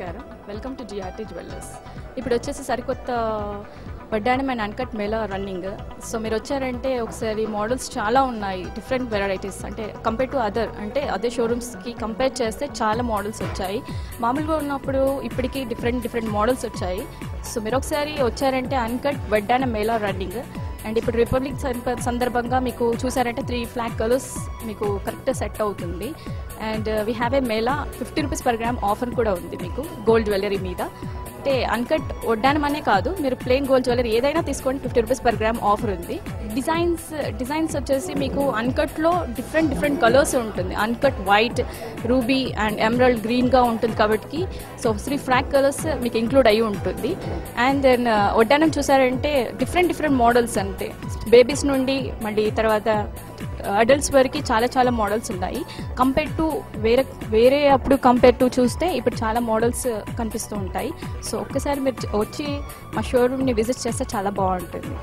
నమస్కారం, welcome to GRT jewellers. ఇప్పుడు వచ్చేసి సరికొత్త వడ్డాణం అండ్ అన్కట్ మేళా రన్నింగ్. సో మీరు వచ్చారంటే ఒకసారి మోడల్స్ చాలా ఉన్నాయి, డిఫరెంట్ వెరైటీస్. అంటే కంపేర్ టు అదే షోరూమ్స్కి కంపేర్ చేస్తే చాలా మోడల్స్ వచ్చాయి. మామూలుగా ఉన్నప్పుడు ఇప్పటికీ డిఫరెంట్ మోడల్స్ వచ్చాయి. సో మీరు ఒకసారి వచ్చారంటే అన్కట్ వడ్డాణం మేళా రన్నింగ్. అండ్ ఇప్పుడు రిపబ్లిక్ సందర్భంగా మీకు చూసారంటే 3 ఫ్లాగ్ కలర్స్ మీకు కరెక్ట్ సెట్ అవుతుంది. And we have a Mela 50 rupees per gram offer కూడా ఉంది మీకు గోల్డ్ జ్యువెలరీ మీద. అంటే అన్కట్ వడ్డానం అనే కాదు, మీరు ప్లెయిన్ గోల్డ్ జ్యువెలరీ ఏదైనా తీసుకోండి, 50 రూపీస్ పర్ గ్రామ్ ఆఫర్ ఉంది. డిజైన్స్ వచ్చేసి మీకు అన్కట్లో డిఫరెంట్ కలర్స్ ఉంటుంది. Uncut white, ruby and emerald గ్రీన్గా ఉంటుంది కాబట్టి సో 3 ఫ్లాగ్ కలర్స్ మీకు ఇంక్లూడ్ అయ్యి ఉంటుంది. అండ్ దెన్ వడ్డానం చూసారంటే డిఫరెంట్ మోడల్స్, అంటే బేబీస్ నుండి మళ్ళీ తర్వాత అడల్ట్స్ వరకు చాలా మోడల్స్ ఉన్నాయి. కంపేర్ టు వేరే అప్పుడు కంపేర్ టు చూస్తే ఇప్పుడు చాలా మోడల్స్ కనిపిస్తూ ఉంటాయి. సో ఒక్కసారి మీరు వచ్చి మా షోరూమ్ని విజిట్ చేస్తే చాలా బాగుంటుంది.